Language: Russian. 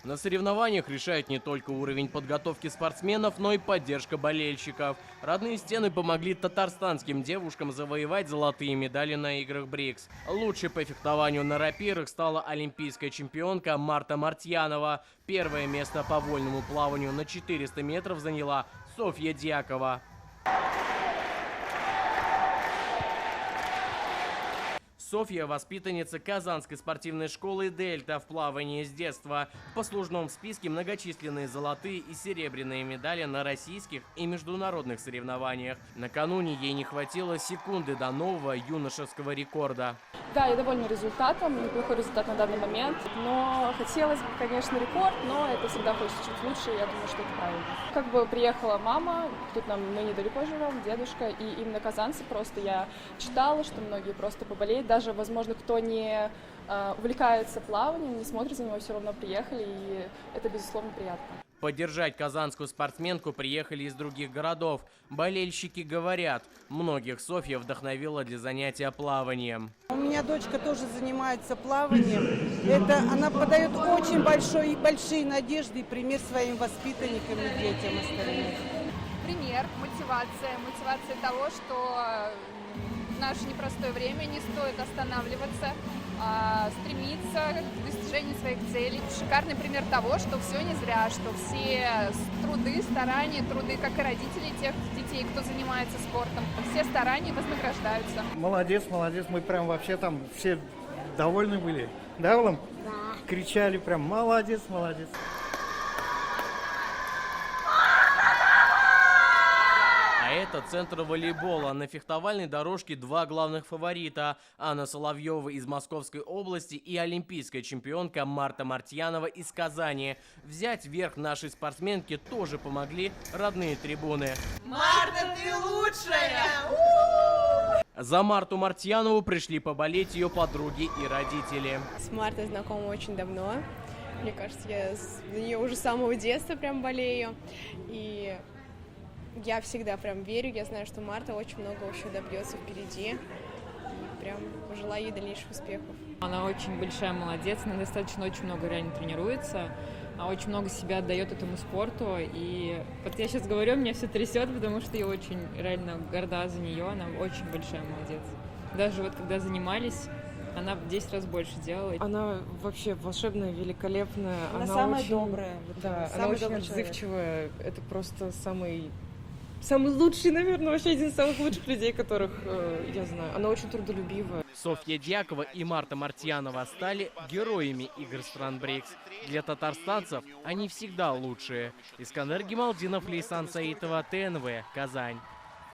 На соревнованиях решает не только уровень подготовки спортсменов, но и поддержка болельщиков. Родные стены помогли татарстанским девушкам завоевать золотые медали на играх БРИКС. Лучшей по фехтованию на рапирах стала олимпийская чемпионка Марта Мартьянова. Первое место по вольному плаванию на 400 метров заняла Софья Дьякова. Софья – воспитанница Казанской спортивной школы «Дельта» в плавании с детства. В послужном списке многочисленные золотые и серебряные медали на российских и международных соревнованиях. Накануне ей не хватило секунды до нового юношеского рекорда. Да, я довольна результатом, неплохой результат на данный момент, но хотелось бы, конечно, рекорд, но это всегда хочется чуть лучше, и я думаю, что это правильно. Как бы приехала мама, тут мы недалеко живем, дедушка, и именно казанцы просто я читала, что многие просто поболеют, даже, возможно, кто не увлекается плаванием, не смотрит за него, все равно приехали, и это, безусловно, приятно. Поддержать казанскую спортсменку приехали из других городов. Болельщики говорят, многих Софья вдохновила для занятия плаванием. У меня дочка тоже занимается плаванием. Она подает очень большие надежды и пример своим воспитанникам и детям остальным. Пример, мотивация того, что в наше непростое время не стоит останавливаться, стремиться к достижению своих целей. Шикарный пример того, что все не зря, что все труды, старания, как и родителей тех детей, кто занимается спортом, все старания вознаграждаются. Молодец, мы прям вообще там все довольны были. Да, Улам? Да. Кричали прям молодец. Это центр волейбола. На фехтовальной дорожке два главных фаворита. Анна Соловьева из Московской области и олимпийская чемпионка Марта Мартьянова из Казани. Взять верх нашей спортсменки тоже помогли родные трибуны. Марта, ты лучшая! За Марту Мартьянову пришли поболеть ее подруги и родители. С Мартой знакома очень давно. Мне кажется, я за нее уже с самого детства прям болею. И я всегда прям верю, я знаю, что Марта очень много еще добьется впереди. И прям желаю ей дальнейших успехов. Она очень большая молодец, она достаточно очень много реально тренируется, очень много себя отдает этому спорту. И вот я сейчас говорю, меня все трясет, потому что я очень реально горда за нее, она очень большая молодец. Даже вот когда занимались, она в 10 раз больше делала. Она вообще волшебная, великолепная. Она самая очень добрая. Да, самый она очень отзывчивая. Это просто самый лучший, наверное, вообще один из самых лучших людей, которых я знаю. Она очень трудолюбивая. Софья Дьякова и Марта Мартьянова стали героями игр стран БРИКС. Для татарстанцев они всегда лучшие. Искандер Гималдинов, Лейсан Саитова, ТНВ, Казань.